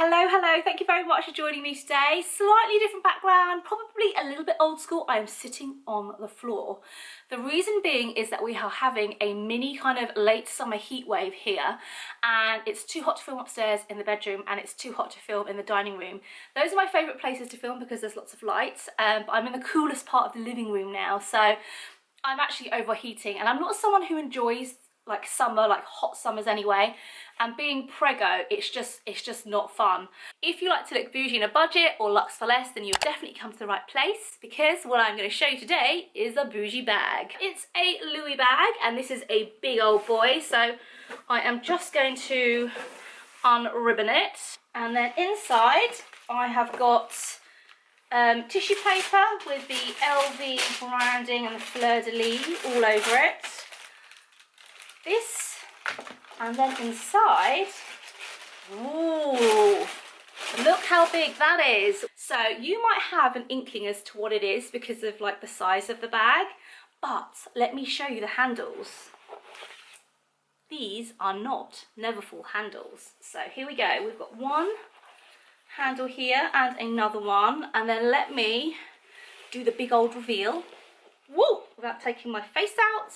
Hello, thank you very much for joining me today. Slightly different background, probably a little bit old school. I am sitting on the floor. The reason being is that we are having a mini kind of late summer heat wave here, and it's too hot to film upstairs in the bedroom and it's too hot to film in the dining room. Those are my favourite places to film because there's lots of lights, but I'm in the coolest part of the living room now, so I'm actually overheating, and I'm not someone who enjoys like summer, like hot summers anyway, and being preggo, it's just not fun. If you like to look bougie in a budget or luxe for less, then you've definitely come to the right place, because what I'm going to show you today is a bougie bag. It's a Louis bag, and this is a big old boy, so I am just going to unribbon it, and then inside I have got tissue paper with the LV branding and the fleur-de-lis all over it. This, and then inside, ooh, look how big that is. So you might have an inkling as to what it is because of like the size of the bag, but let me show you the handles. These are not Neverfull handles. So here we go, we've got one handle here and another one, and then let me do the big old reveal. Woo! Without taking my face out.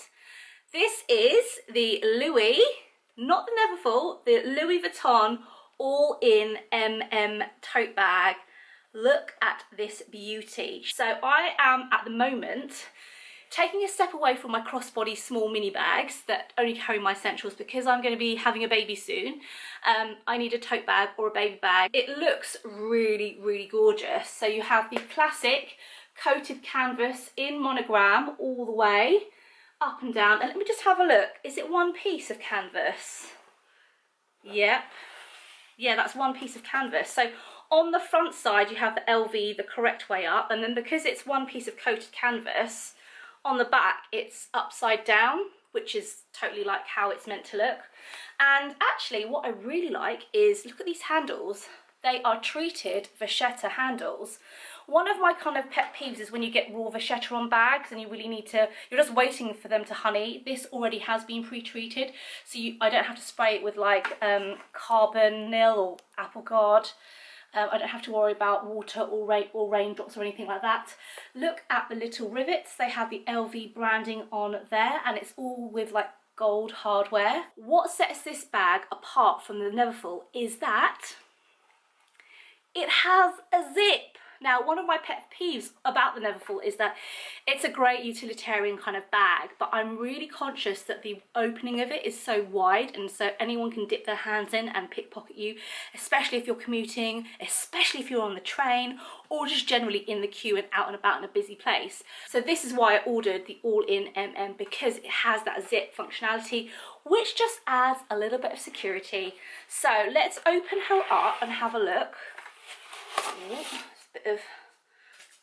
This is the Louis, not the Neverfull, the Louis Vuitton all-in tote bag. Look at this beauty. So I am at the moment taking a step away from my crossbody small mini bags that only carry my essentials because I'm going to be having a baby soon. I need a tote bag or a baby bag. It looks really, really gorgeous. So you have the classic coated canvas in monogram all the way up and down, and let me just have a look. Is it one piece of canvas? Yep. Yeah, that's one piece of canvas. So on the front side you have the LV the correct way up, and then because it's one piece of coated canvas, on the back it's upside down, which is totally like how it's meant to look. And actually what I really like is, look at these handles. They are treated vachetta handles. One of my kind of pet peeves is when you get raw vachetta on bags and you really need to, you're just waiting for them to honey. This already has been pre-treated, so I don't have to spray it with like carbon nil or apple guard. I don't have to worry about water or raindrops or anything like that. Look at the little rivets. They have the LV branding on there, and it's all with like gold hardware. What sets this bag apart from the Neverfull is that it has a zip. Now, one of my pet peeves about the Neverfull is that it's a great utilitarian kind of bag, but I'm really conscious that the opening of it is so wide, and so anyone can dip their hands in and pickpocket you, especially if you're commuting, especially if you're on the train, or just generally in the queue and out and about in a busy place. So this is why I ordered the all-in because it has that zip functionality, which just adds a little bit of security. So let's open her up and have a look. Ooh. Bit of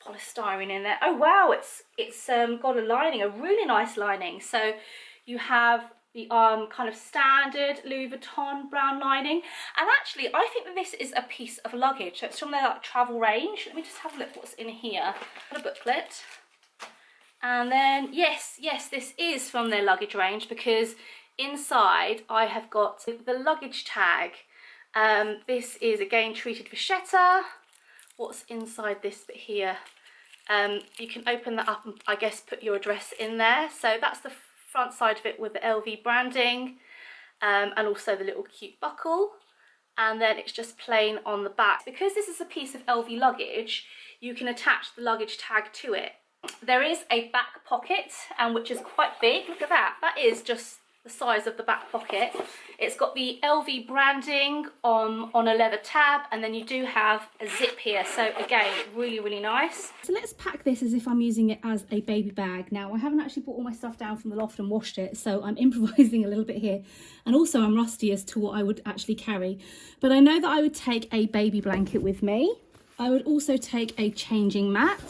polystyrene in there. Oh wow, it's got a lining, a really nice lining. So you have the kind of standard Louis Vuitton brown lining, and actually I think that this is a piece of luggage. So it's from their like travel range. Let me just have a look what's in here. Got a booklet, and then yes, this is from their luggage range, because inside I have got the luggage tag. This is again treated vachetta. What's inside this bit here? You can open that up and I guess put your address in there. So that's the front side of it with the LV branding, and also the little cute buckle, and then it's just plain on the back. Because this is a piece of LV luggage, you can attach the luggage tag to it. There is a back pocket, and which is quite big. Look at that, that is just the size of the back pocket. It's got the LV branding on a leather tab, and then you do have a zip here. So again, really, really nice. So let's pack this as if I'm using it as a baby bag. Now, I haven't actually brought all my stuff down from the loft and washed it, so I'm improvising a little bit here. And also I'm rusty as to what I would actually carry. But I know that I would take a baby blanket with me. I would also take a changing mat,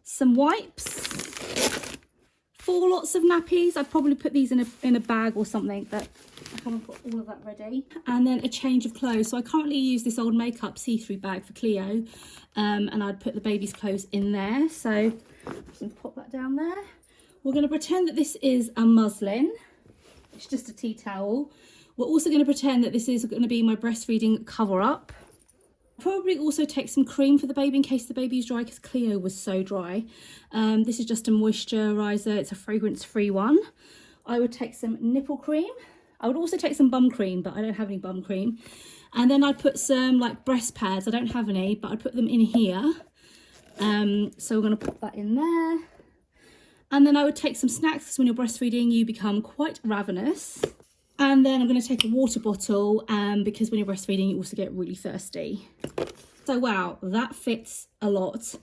some wipes, 4 lots of nappies. I'd probably put these in a bag or something, but I haven't got all of that ready. And then a change of clothes. So I currently use this old makeup see-through bag for Cleo, and I'd put the baby's clothes in there. So I'm just going to pop that down there. We're going to pretend that this is a muslin. It's just a tea towel. We're also going to pretend that this is going to be my breastfeeding cover-up. Probably also take some cream for the baby in case the baby is dry, because Cleo was so dry. This is just a moisturiser. It's a fragrance-free one. I would take some nipple cream. I would also take some bum cream, but I don't have any bum cream. And then I'd put some like breast pads. I don't have any, but I'd put them in here. So we're going to put that in there. And then I would take some snacks, because when you're breastfeeding, you become quite ravenous. And then I'm going to take a water bottle, because when you're breastfeeding, you also get really thirsty. So wow, that fits a lot.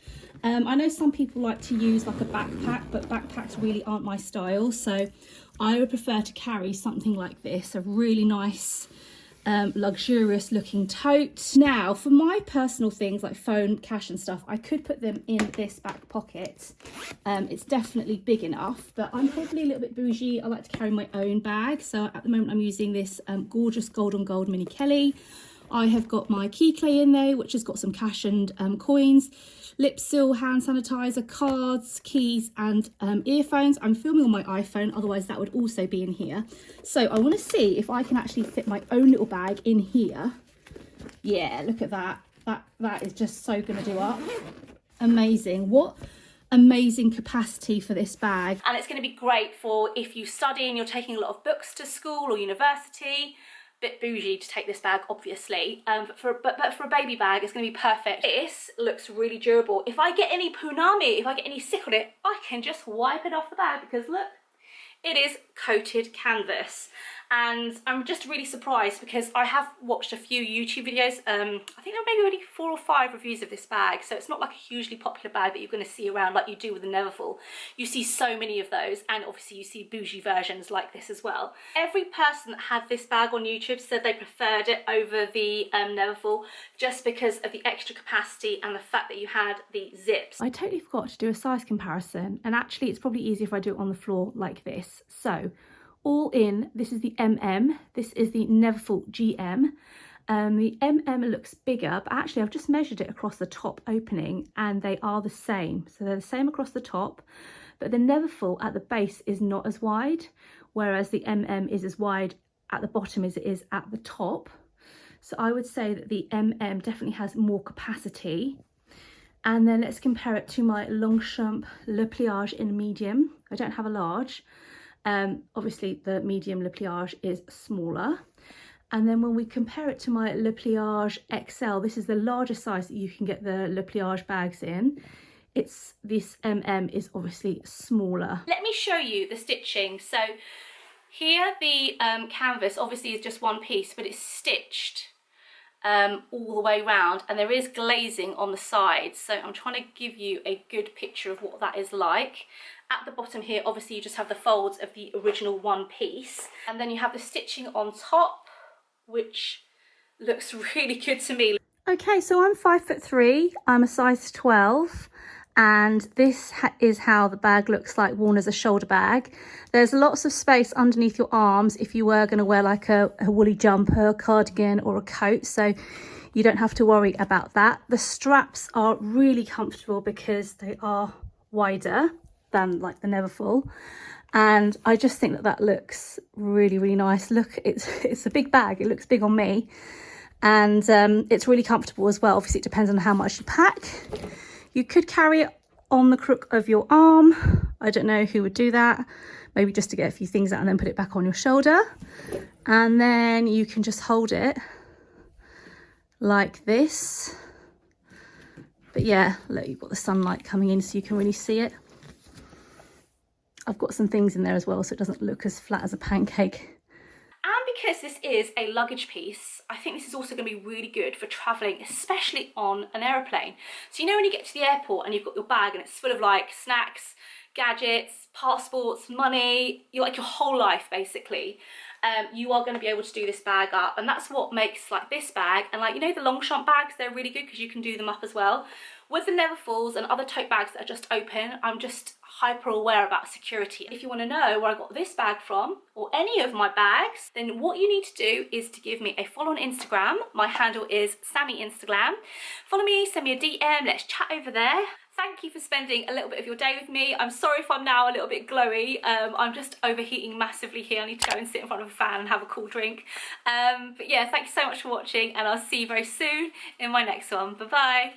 I know some people like to use like a backpack, but backpacks really aren't my style. So I would prefer to carry something like this, a really nice, luxurious looking tote. Now for my personal things like phone, cash and stuff, I could put them in this back pocket. It's definitely big enough, but I'm probably a little bit bougie. I like to carry my own bag. So at the moment I'm using this gorgeous gold on gold mini Kelly. I have got my key clay in there, which has got some cash and coins, lip seal, hand sanitizer, cards, keys and earphones. I'm filming on my iPhone, otherwise that would also be in here. So I want to see if I can actually fit my own little bag in here. Yeah, look at that. That is just so going to do up. Amazing. What amazing capacity for this bag. And it's going to be great for if you study and you're taking a lot of books to school or university. Bit bougie to take this bag, obviously, but for a baby bag, it's going to be perfect. This looks really durable. If I get any punami, if I get any sick on it, I can just wipe it off the bag, because look, it is coated canvas. And I'm just really surprised, because I have watched a few YouTube videos. I think there are maybe only 4 or 5 reviews of this bag, so it's not like a hugely popular bag that you're going to see around like you do with the Neverfull. You see so many of those, and obviously you see bougie versions like this as well. Every person that had this bag on YouTube said they preferred it over the Neverfull, just because of the extra capacity and the fact that you had the zips. I totally forgot to do a size comparison, and actually it's probably easier if I do it on the floor like this. So all in, this is the MM, this is the Neverfull GM. The MM looks bigger, but actually I've just measured it across the top opening and they are the same. So they're the same across the top, but the Neverfull at the base is not as wide, whereas the MM is as wide at the bottom as it is at the top. So I would say that the MM definitely has more capacity. And then let's compare it to my Longchamp Le Pliage in medium. I don't have a large. Obviously the medium Le Pliage is smaller. And then when we compare it to my Le Pliage XL, this is the largest size that you can get the Le Pliage bags in. This MM is obviously smaller. Let me show you the stitching. So here the canvas obviously is just one piece, but it's stitched all the way around, and there is glazing on the sides. So I'm trying to give you a good picture of what that is like. At the bottom here, obviously you just have the folds of the original one piece, and then you have the stitching on top, which looks really good to me. Okay, so I'm 5'3", I'm a size 12, and this is how the bag looks like worn as a shoulder bag. There's lots of space underneath your arms if you were going to wear like a woolly jumper, a cardigan or a coat, so you don't have to worry about that. The straps are really comfortable because they are wider than like the Neverfull, and I just think that that looks really, really nice. Look, it's a big bag, it looks big on me, and it's really comfortable as well. Obviously it depends on how much you pack. You could carry it on the crook of your arm. I don't know who would do that, maybe just to get a few things out and then put it back on your shoulder, and then you can just hold it like this. But yeah, look, you've got the sunlight coming in so you can really see it. I've got some things in there as well so it doesn't look as flat as a pancake. And because this is a luggage piece, I think this is also going to be really good for travelling, especially on an aeroplane. So you know when you get to the airport and you've got your bag and it's full of like snacks, gadgets, passports, money, your whole life basically. You are going to be able to do this bag up, and that's what makes like this bag and like, you know, the Longchamp bags, they're really good because you can do them up as well. With the Neverfulls and other tote bags that are just open, I'm just hyper aware about security. If you want to know where I got this bag from or any of my bags, then what you need to do is to give me a follow on Instagram. My handle is Sammy Instagram. Follow me, send me a DM, let's chat over there. Thank you for spending a little bit of your day with me. I'm sorry if I'm now a little bit glowy. I'm just overheating massively here. I need to go and sit in front of a fan and have a cool drink. But yeah, thank you so much for watching, and I'll see you very soon in my next one. Bye bye.